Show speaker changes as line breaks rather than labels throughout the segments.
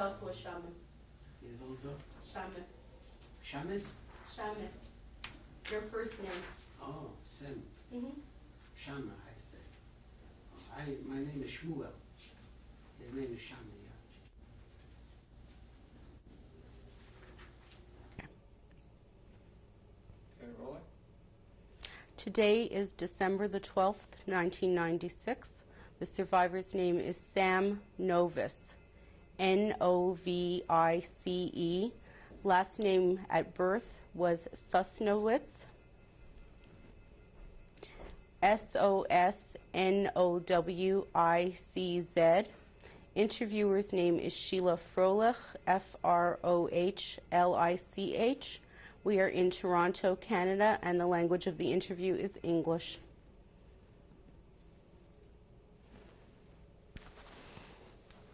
also a shaman.
He's also
Shaman.
Shamis?
Shaman. Your first name.
Oh, Sam.
Mm-hmm.
Shama heißt er. My name is Shmuel. His name is Shama, yeah.
Okay, rolling.
Today is December the 12th, 1996. The survivor's name is Sam Novice, N-O-V-I-C-E. Last name at birth was Sosnowitz, S-O-S-N-O-W-I-C-Z. Interviewer's name is Sheila Frolich, F-R-O-H-L-I-C-H. We are in Toronto, Canada, and the language of the interview is English.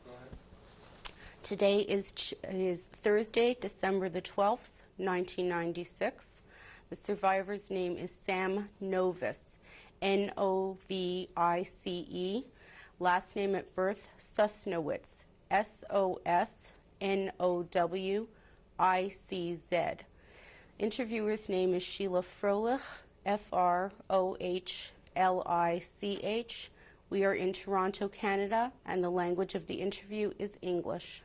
Go ahead.
Today is Thursday, December the 12th, 1996. The survivor's name is Sam Novice, N-O-V-I-C-E. Last name at birth, Sosnowitz, S-O-S-N-O-W-I-C-Z. Interviewer's name is Sheila Frolich, F-R-O-H-L-I-C-H. We are in Toronto, Canada, and the language of the interview is English.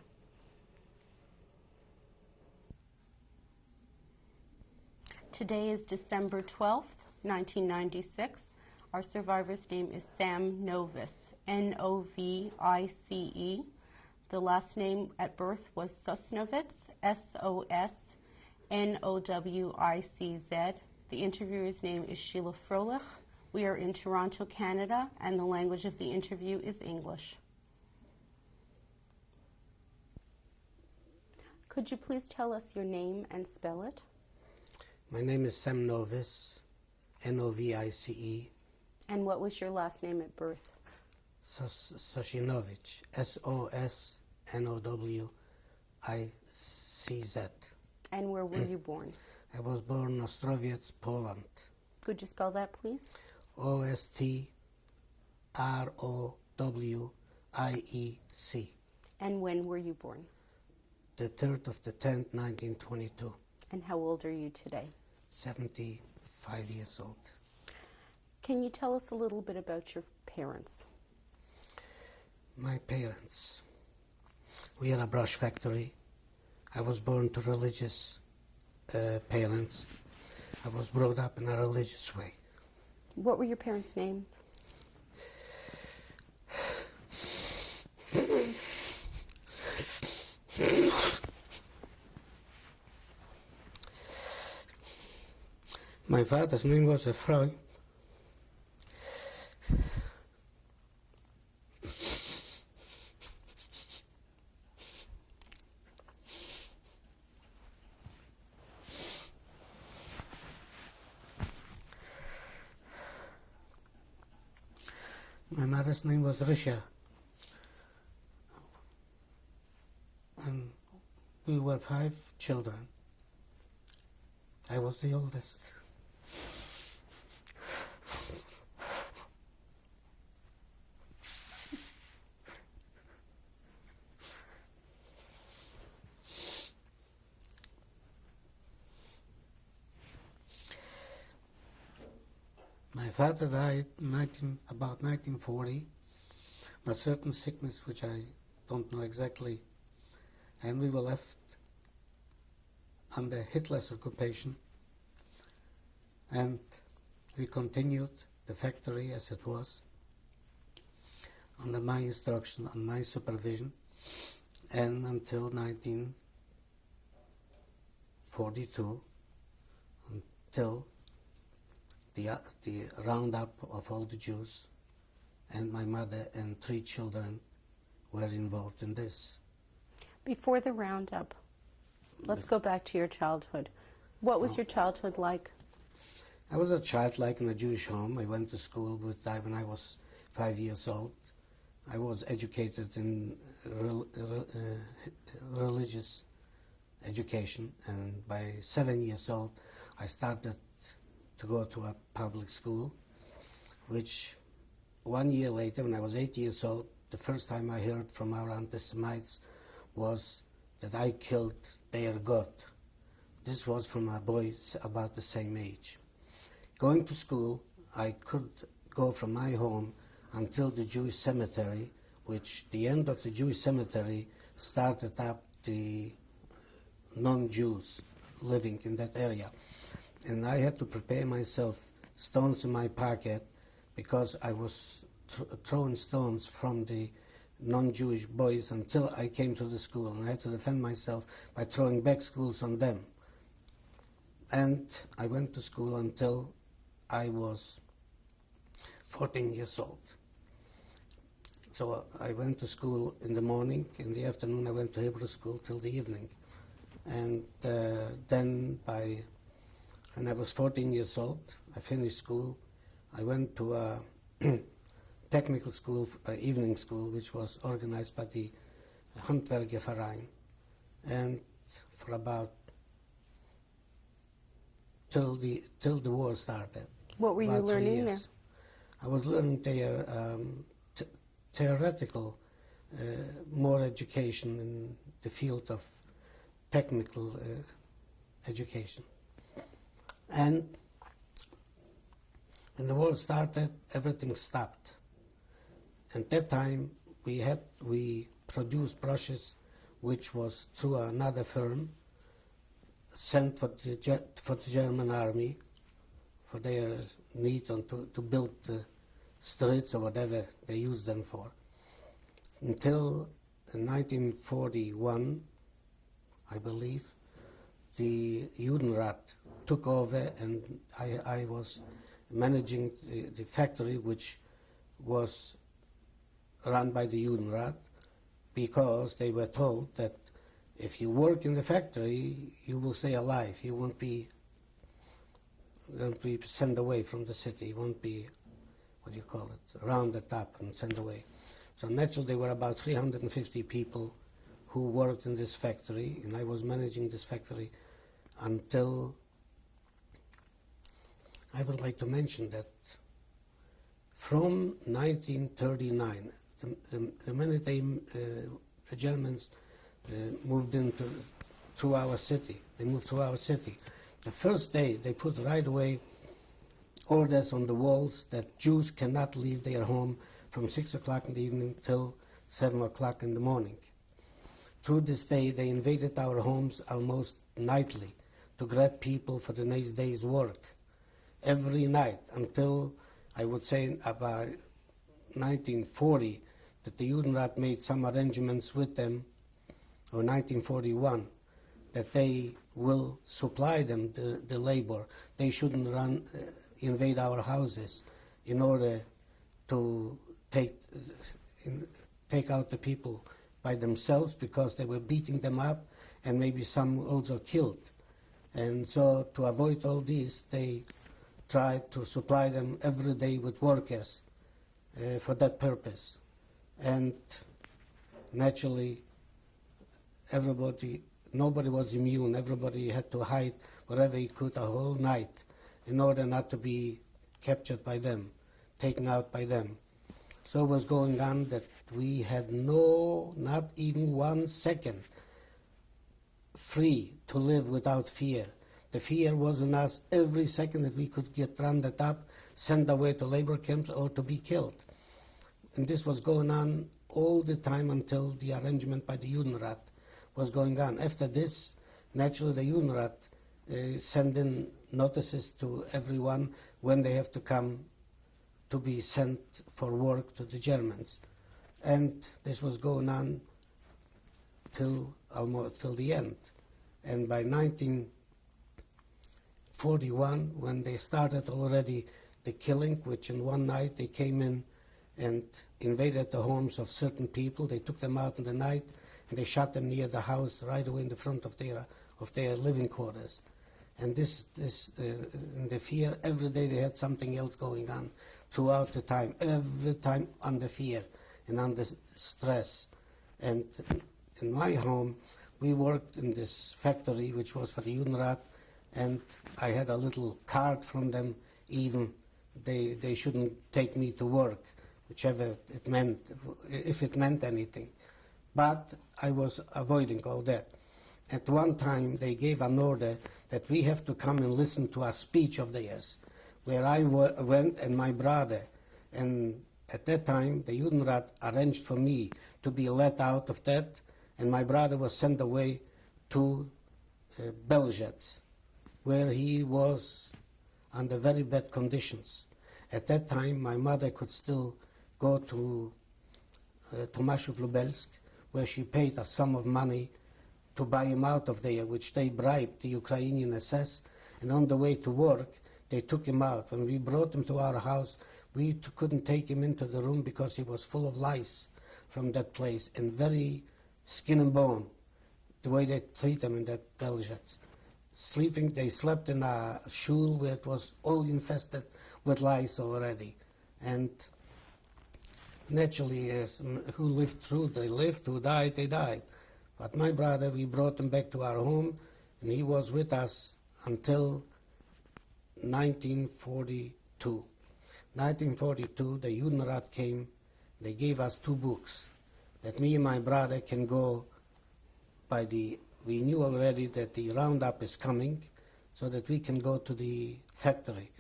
Today is December 12th, 1996. Our survivor's name is Sam Novice, N-O-V-I-C-E. The last name at birth was Sosnowitz, S-O-S-N-O-W-I-C-Z. The interviewer's name is Sheila Frolich. We are in Toronto, Canada, and the language of the interview is English. Could you please tell us your name and spell it?
My name is Sam Novice, N-O-V-I-C-E.
And what was your last name at birth?
Soshinovich, S-O-S-N-O-W-I-C-Z.
And where were you born?
I was born in Ostrowiec, Poland.
Could you spell that, please?
O-S-T-R-O-W-I-E-C.
And when were you born?
The 3rd of the 10th, 1922.
And how old are you today?
75 years old.
Can you tell us a little bit about your parents?
My parents. We had a brush factory. I was born to religious parents. I was brought up in a religious way.
What were your parents' names?
My father's name was Efroy. My mother's name was Risha. And we were 5 children. I was the oldest. My father died about 1940, from a certain sickness which I don't know exactly, and we were left under Hitler's occupation, and we continued the factory as it was, under my instruction, on my supervision, and until 1942, until the roundup of all the Jews, and my mother and 3 children were involved in this.
Before the roundup, let's go back to your childhood. What was your childhood like?
I was a child like in a Jewish home. I went to school when I was 5 years old. I was educated in religious education, and by 7 years old I started to go to a public school, which 1 year later, when I was 8 years old, the first time I heard from our anti-Semites was that I killed their God. This was from a boy about the same age. Going to school, I could go from my home until the Jewish cemetery, which the end of the Jewish cemetery started up the non-Jews living in that area. And I had to prepare myself, stones in my pocket, because I was throwing stones from the non-Jewish boys until I came to the school. And I had to defend myself by throwing back schools on them. And I went to school until I was 14 years old. So I went to school in the morning. In the afternoon, I went to Hebrew school till the evening. And then when I was 14 years old, I finished school. I went to a technical school, evening school, which was organized by the Handwerkerverein. And for about till the war started.
What were you
about 3
learning there?
years. I was learning their theoretical, more education in the field of technical education. And when the war started, everything stopped. At that time, we produced brushes, which was through another firm, sent for the German army, for their need to build the streets or whatever they used them for. Until 1941, I believe, the Judenrat took over, and I was managing the factory, which was run by the Judenrat, because they were told that if you work in the factory, you will stay alive. You won't be sent away from the city. You won't be, rounded up and sent away. So naturally, there were about 350 people who worked in this factory, and I was managing this factory until, I would like to mention that from 1939, the minute the Germans moved through our city, the first day they put right away orders on the walls that Jews cannot leave their home from 6 o'clock in the evening till 7 o'clock in the morning. Through this day, they invaded our homes almost nightly to grab people for the next day's work. Every night, until, I would say, about 1940, that the Judenrat made some arrangements with them, or 1941, that they will supply them the labor. They shouldn't invade our houses in order to take out the people by themselves, because they were beating them up and maybe some also killed. And so to avoid all this, they tried to supply them every day with workers for that purpose. And naturally, nobody was immune. Everybody had to hide wherever he could a whole night in order not to be captured by them, taken out by them. So it was going on that we had not even 1 second free to live without fear. The fear was on us every second that we could get rounded up, sent away to labor camps, or to be killed. And this was going on all the time until the arrangement by the Judenrat was going on. After this, naturally the Judenrat sent in notices to everyone when they have to come to be sent for work to the Germans. And this was going on till the end. And by 1941, when they started already the killing, which in one night they came in and invaded the homes of certain people, they took them out in the night and they shot them near the house right away in the front of their living quarters. And in the fear, every day they had something else going on throughout the time, every time under fear and under stress. And in my home, we worked in this factory, which was for the Judenrat, and I had a little card from them, even they shouldn't take me to work, whichever it meant, if it meant anything. But I was avoiding all that. At one time, they gave an order that we have to come and listen to a speech of theirs, where I went and my brother. And at that time, the Judenrat arranged for me to be let out of that, and my brother was sent away to Belzec, where he was under very bad conditions. At that time, my mother could still go to Tomaszów Lubelsk, where she paid a sum of money to buy him out of there, which they bribed the Ukrainian SS, and on the way to work, they took him out. When we brought him to our house, we couldn't take him into the room because he was full of lice from that place, and very skin and bone, the way they treat him in that Belzec. They slept in a shul where it was all infested with lice already. And naturally, who lived through, they lived, who died, they died. But my brother, we brought him back to our home, and he was with us until 1942. 1942, the Judenrat came, they gave us 2 books, that me and my brother can go by we knew already that the roundup is coming, so that we can go to the factory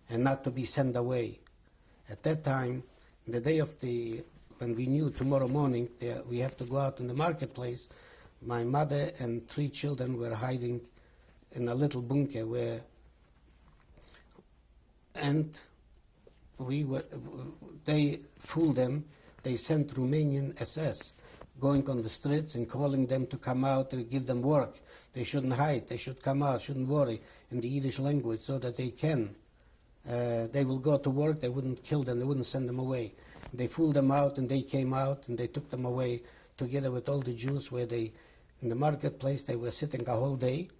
and not to be sent away. At that time, the day of when we knew tomorrow morning we have to go out in the marketplace, my mother and 3 children were hiding in a little bunker and they fooled them. They sent Romanian SS going on the streets and calling them to come out and give them work. They shouldn't hide, they should come out, shouldn't worry, in the Yiddish language, so that they will go to work, they wouldn't kill them, they wouldn't send them away. They fooled them out, and they came out, and they took them away together with all the Jews, where in the marketplace, they were sitting a whole day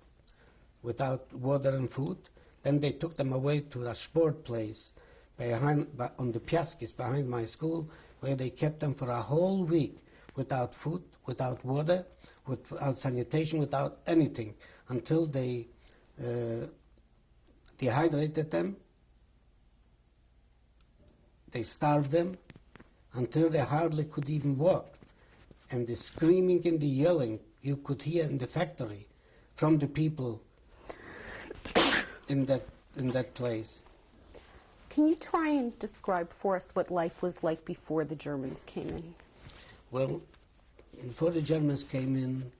without water and food. Then they took them away to a sport place on the Piaskis behind my school, where they kept them for a whole week without food, without water, without sanitation, without anything, until they dehydrated them, they starved them, until they hardly could even walk. And the screaming and the yelling you could hear in the factory from the people in that place.
Can you try and describe for us what life was like before the Germans came in?
Well, before the Germans came in,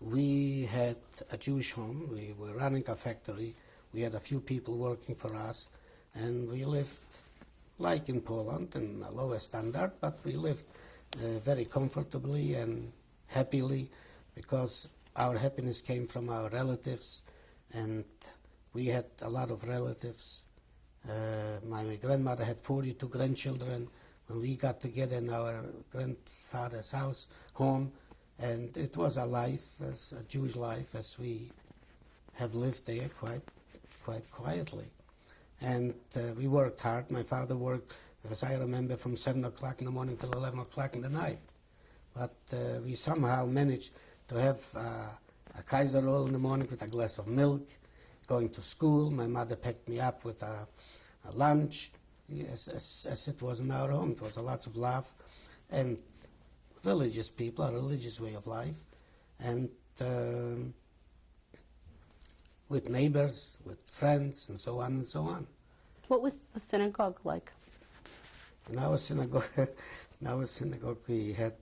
we had a Jewish home. We were running a factory. We had a few people working for us, and we lived like in Poland, in a lower standard, but we lived very comfortably and happily, because our happiness came from our relatives, and we had a lot of relatives. My grandmother had 42 grandchildren when we got together in our grandfather's house, home, and it was a life, as a Jewish life, as we have lived there quite quietly. And we worked hard. My father worked, as I remember, from 7 o'clock in the morning till 11 o'clock in the night. But we somehow managed to have a Kaiser roll in the morning with a glass of milk, going to school. My mother packed me up with a lunch, as it was in our home. It was a lots of love, and religious people, a religious way of life, and with neighbors, with friends, and so on and so on.
What was the synagogue like?
In our synagogue, we had,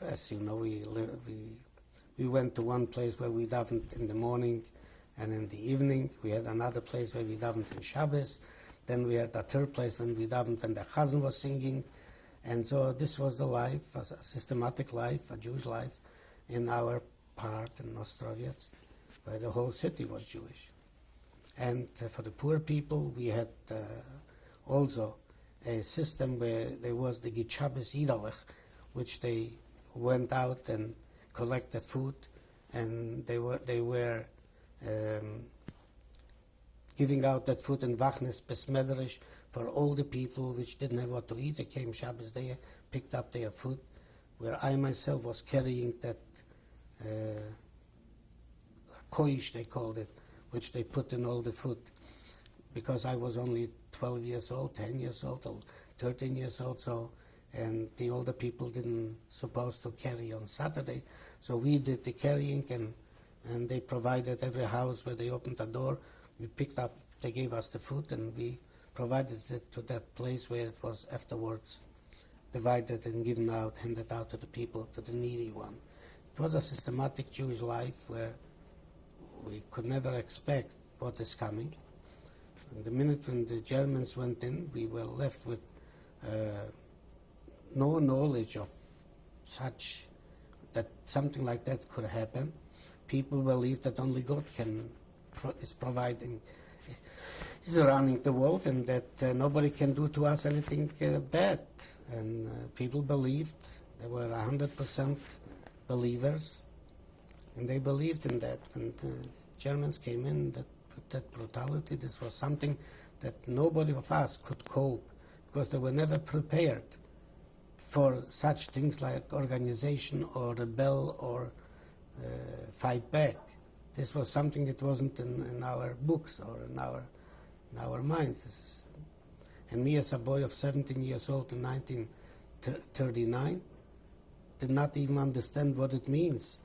as you know, we went to one place where we davened in the morning and in the evening. We had another place where we davened in Shabbos. Then we had a third place when we davened when the Chazan was singing. And so this was the life, a systematic life, a Jewish life in our part in Nostrovets, where the whole city was Jewish. And for the poor people, we had also a system where there was the Gichabes Idalech, which they went out and collected food, and they were giving out that food in Wachnes Besmederish for all the people which didn't have what to eat. They came Shabbos there, picked up their food, where I myself was carrying that koish, they called it, which they put in all the food, because I was only 12 years old, 10 years old, or 13 years old, so and the older people didn't supposed to carry on Saturday, so we did the carrying, and they provided every house where they opened the door. We picked up, they gave us the food, and we provided it to that place where it was afterwards divided and given out, handed out to the people, to the needy one. It was a systematic Jewish life where we could never expect what is coming. And the minute when the Germans went in, we were left with no knowledge of such, that something like that could happen. People believe that only God is providing, is running the world, and that nobody can do to us anything bad. And people believed, they were 100% believers, and they believed in that. When the Germans came in, that brutality, this was something that nobody of us could cope, because they were never prepared for such things like organization or rebel or fight back. This was something that wasn't in our books or in our minds. And me, as a boy of 17 years old in 1939, did not even understand what it means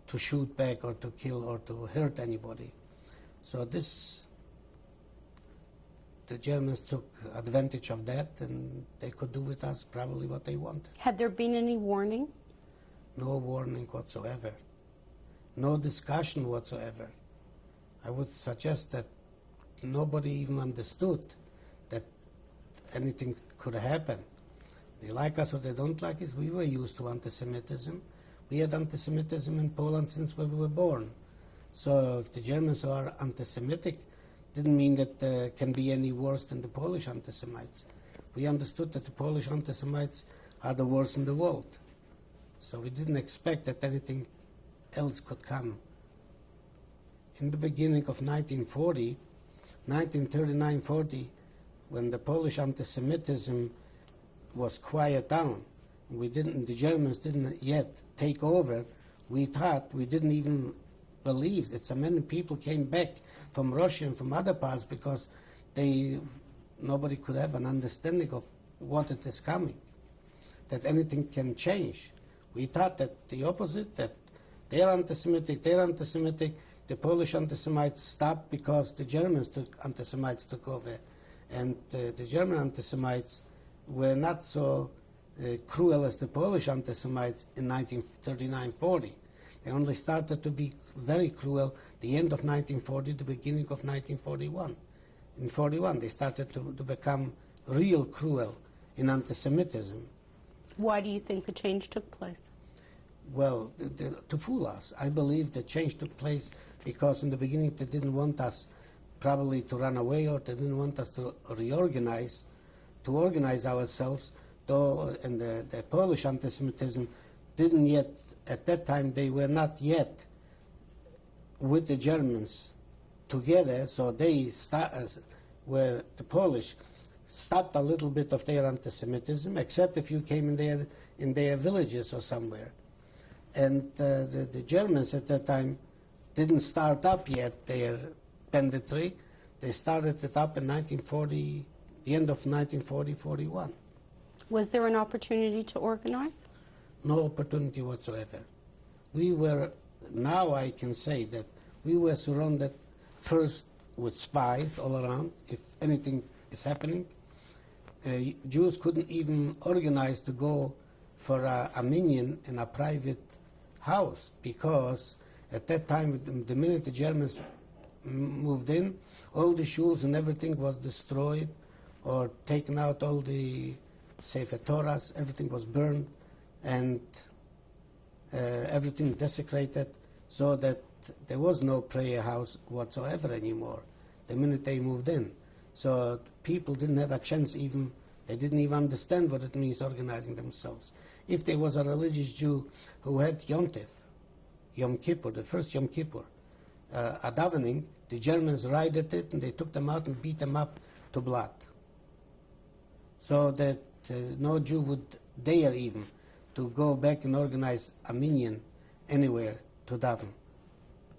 to shoot back or to kill or to hurt anybody. So the Germans took advantage of that, and they could do with us probably what they wanted.
Had there been any warning?
No warning whatsoever. No discussion whatsoever. I would suggest that nobody even understood that anything could happen. They like us or they don't like us. We were used to anti-Semitism. We had anti-Semitism in Poland since we were born. So if the Germans are anti-Semitic, didn't mean that can be any worse than the Polish anti-Semites. We understood that the Polish anti-Semites are the worst in the world. So we didn't expect that anything else could come. In the beginning of 1940, 1939-40, when the Polish anti-Semitism was quiet down, the Germans didn't yet take over, we thought, we didn't even believe that so many people came back from Russia and from other parts because nobody could have an understanding of what it is coming, that anything can change. We thought that the opposite, that they're anti-Semitic, the Polish anti-Semites stopped because the anti-Semites took over. And the German anti-Semites were not so cruel as the Polish anti-Semites in 1939-40. They only started to be very cruel the end of 1940, the beginning of 1941. In 41, they started to become real cruel in anti-Semitism.
Why do you think the change took place?
Well, to fool us. I believe the change took place because in the beginning they didn't want us probably to run away, or they didn't want us to reorganize, to organize ourselves, though, and the Polish anti-Semitism didn't yet, at that time, they were not yet with the Germans together, so they where the Polish stopped a little bit of their anti-Semitism, except if you came in their villages or somewhere. And the Germans at that time didn't start up yet their banditry. They started it up in 1940, the end of 1940-41.
Was there an opportunity to organize?
No opportunity whatsoever. We were, now I can say that we were surrounded first with spies all around. If anything is happening, Jews couldn't even organize to go for a minyan in a private house, because at that time, the minute the Germans moved in, all the shuls and everything was destroyed or taken out, all the Sefer Torahs, everything was burned, and everything desecrated, so that there was no prayer house whatsoever anymore the minute they moved in. So people didn't have a chance even, they didn't even understand what it means organizing themselves. If there was a religious Jew who had Yom Tov, Yom Kippur, the first Yom Kippur, a davening, the Germans raided it and they took them out and beat them up to blood. So that no Jew would dare even to go back and organize a minyan anywhere to daven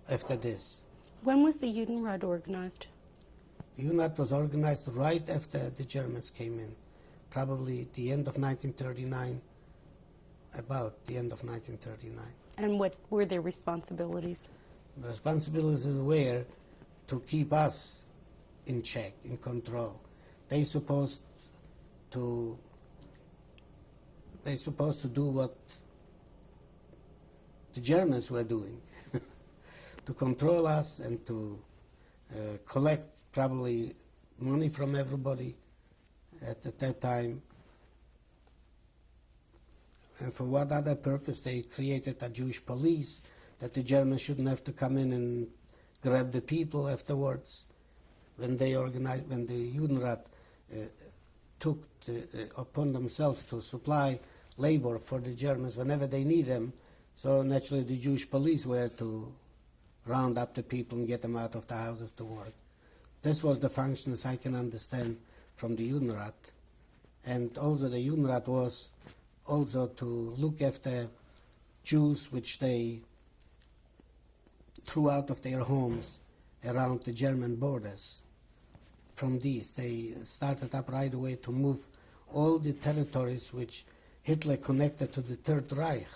after this.
When was the Judenrat organized?
The Judenrat was organized right after the Germans came in. probably the end of 1939, about the end of 1939.
And what were their responsibilities?
The responsibilities were to keep us in check, in control. They supposed to do what the Germans were doing, to control us and to collect probably money from everybody at that time. And for what other purpose? They created a Jewish police, that the Germans shouldn't have to come in and grab the people afterwards. When the Judenrat took upon themselves to supply labor for the Germans whenever they need them, so naturally the Jewish police were to round up the people and get them out of the houses to work. This was the function, as I can understand, from the Judenrat. And also the Judenrat was also to look after Jews which they threw out of their homes around the German borders. From these, they started up right away to move all the territories which Hitler connected to the Third Reich.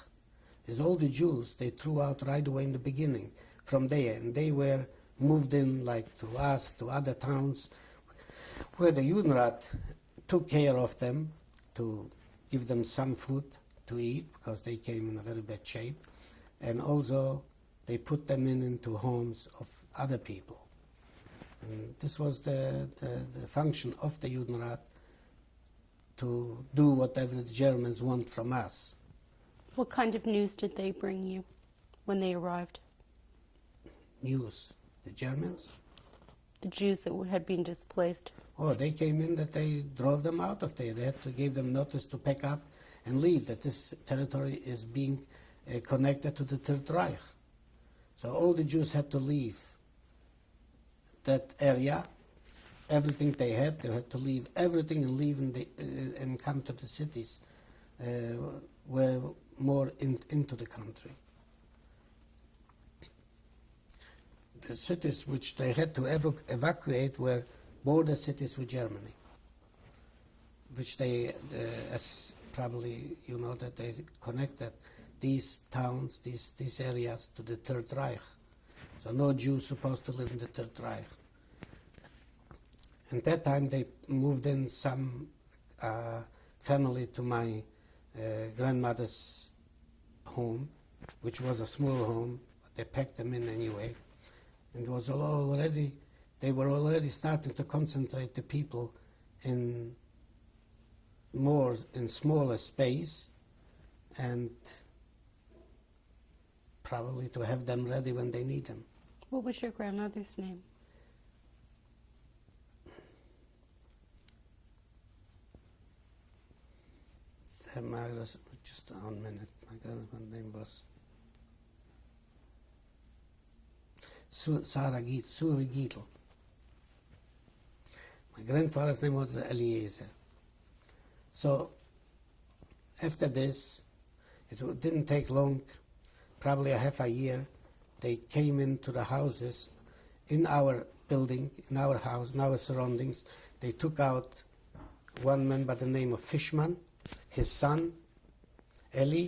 Is all the Jews they threw out right away in the beginning from there, and they were moved in like to us, to other towns, where the Judenrat took care of them to give them some food to eat, because they came in a very bad shape, and also they put them into homes of other people. And this was the function of the Judenrat, to do whatever the Germans want from us.
What kind of news did they bring you when they arrived?
News. The Germans?
The Jews that had been displaced.
Oh, they came in that they drove them out of there. They had to give them notice to pack up and leave, that this territory is being connected to the Third Reich. So all the Jews had to leave that area. Everything they had to leave everything and leave and come to the cities where more into the country. The cities which they had to evacuate were border cities with Germany, which they, as probably you know, that they connected these towns, these areas to the Third Reich. So no Jew supposed to live in the Third Reich. At that time they moved in some family to my grandmother's home, which was a small home. They packed them in anyway. And it was they were already starting to concentrate the people in smaller space, and probably to have them ready when they need them.
What was your grandmother's name?
Just 1 minute. My grandmother's name was Suri Gietl. My grandfather's name was Eliezer. So after this, it didn't take long, probably a half a year, they came into the houses in our building, in our house, in our surroundings. They took out one man by the name of Fishman, his son, Eli,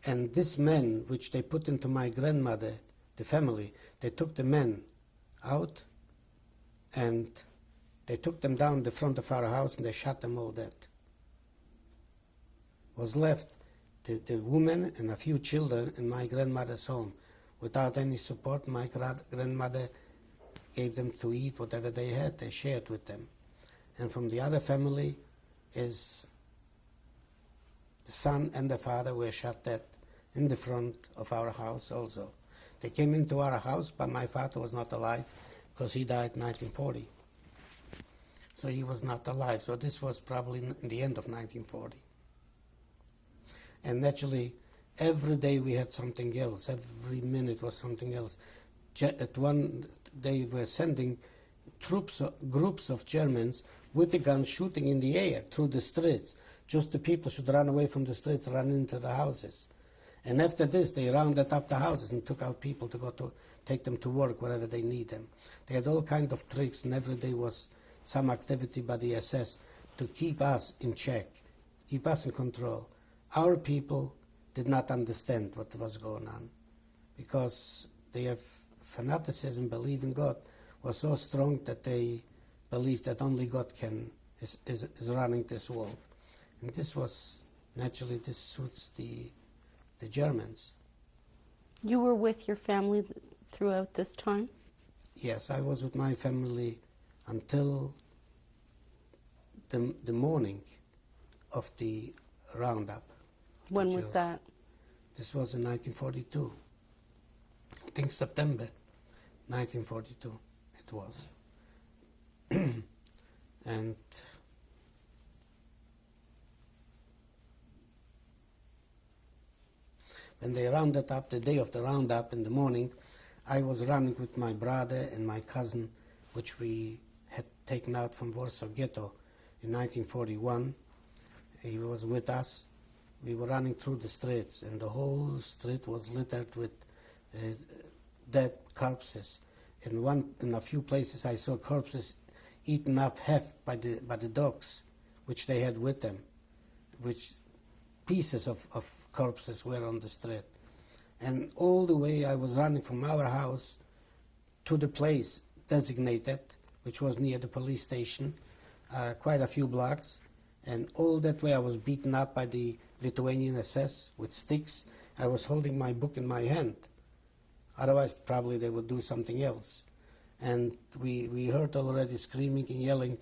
and this man, which they put into my grandmother, the family, they took the men out and they took them down the front of our house and they shot them all dead. Was left the woman and a few children in my grandmother's home. Without any support, my grandmother gave them to eat whatever they had, they shared with them. And from the other family is the son and the father were shot dead in the front of our house also. They came into our house, but my father was not alive because he died in 1940. So he was not alive. So this was probably in the end of 1940. And naturally, every day we had something else. Every minute was something else. At one, they were sending groups of Germans with the guns shooting in the air through the streets. Just the people should run away from the streets, run into the houses. And after this, they rounded up the houses and took out people to go to take them to work wherever they need them. They had all kinds of tricks, and every day was some activity by the SS to keep us in check, keep us in control. Our people did not understand what was going on because their fanaticism, belief in God, was so strong that they believed that only God is running this world. And this suits the Germans.
You were with your family throughout this time?
Yes, I was with my family until the morning of the roundup.
When was that?
This was in 1942. I think September 1942 it was. And when they rounded up, the day of the roundup in the morning, I was running with my brother and my cousin, which we had taken out from Warsaw Ghetto in 1941. He was with us. We were running through the streets, and the whole street was littered with dead corpses. In a few places, I saw corpses eaten up half by the dogs, which they had with them, which pieces of corpses were on the street. And all the way I was running from our house to the place designated, which was near the police station, quite a few blocks. And all that way I was beaten up by the Lithuanian SS with sticks. I was holding my book in my hand. Otherwise, probably they would do something else. And we heard already screaming and yelling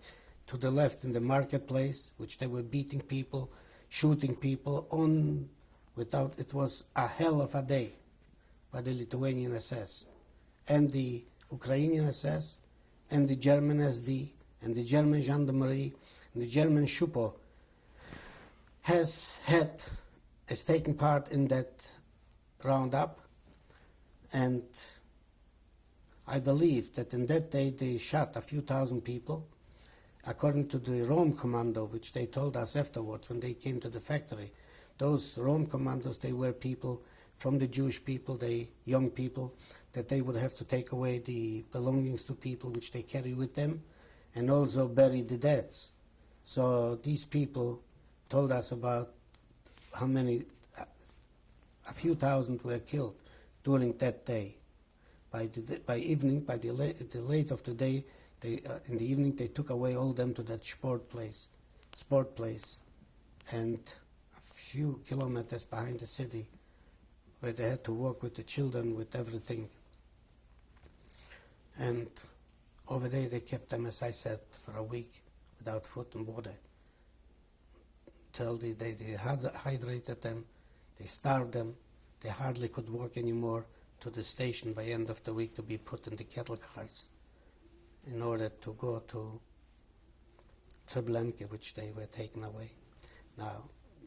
to the left in the marketplace, which they were beating people, shooting people on without. It was a hell of a day by the Lithuanian SS and the Ukrainian SS and the German SD and the German Gendarmerie and the German Schupo has taken part in that roundup. And I believe that in that day they shot a few thousand people. According to the Rome commando, which they told us afterwards when they came to the factory, those Rome commandos, they were people from the Jewish people, they young people, that they would have to take away the belongings to people which they carry with them, and also bury the deads. So these people told us about how many, a few thousand were killed during that day. By the late of the day, in the evening, they took away all them to that sport place, and a few kilometers behind the city, where they had to work with the children, with everything. And over there, they kept them, as I said, for a week without food and water. Till they dehydrated them, they starved them, they hardly could work anymore, to the station by end of the week to be put in the cattle cars in order to go to Treblinka, which they were taken away. Now,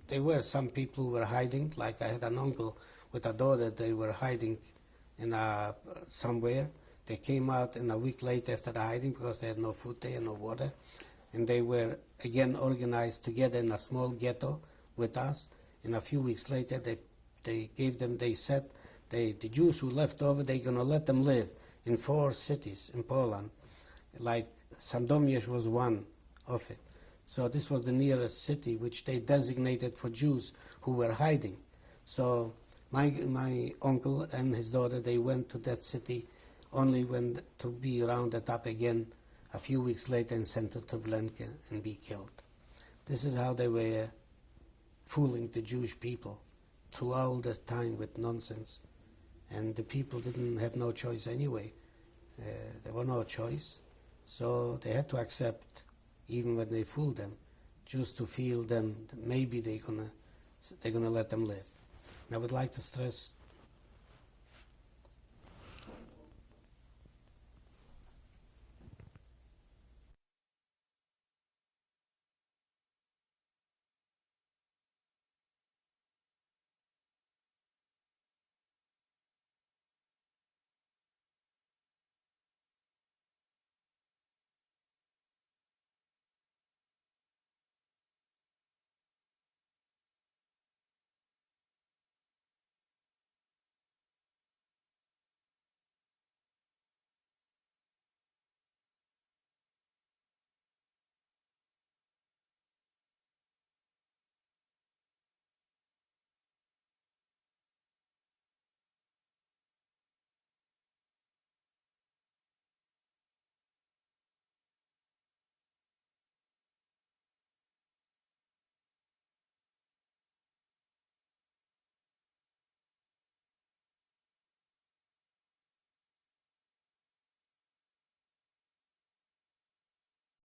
there were some people who were hiding, like I had an uncle with a daughter, they were hiding in somewhere. They came out in a week later after the hiding because they had no food there, no water, and they were again organized together in a small ghetto with us. And a few weeks later, they said, the Jews who left over, they're going to let them live in 4 cities in Poland, like Sandomierz was one of it. So this was the nearest city which they designated for Jews who were hiding. So my uncle and his daughter, they went to that city only when to be rounded up again a few weeks later and sent to Treblinka and be killed. This is how they were fooling the Jewish people through all this time with nonsense. And the people didn't have no choice anyway. There was no choice. So they had to accept, even when they fooled them, just to feel them, that maybe they're gonna let them live. And I would like to stress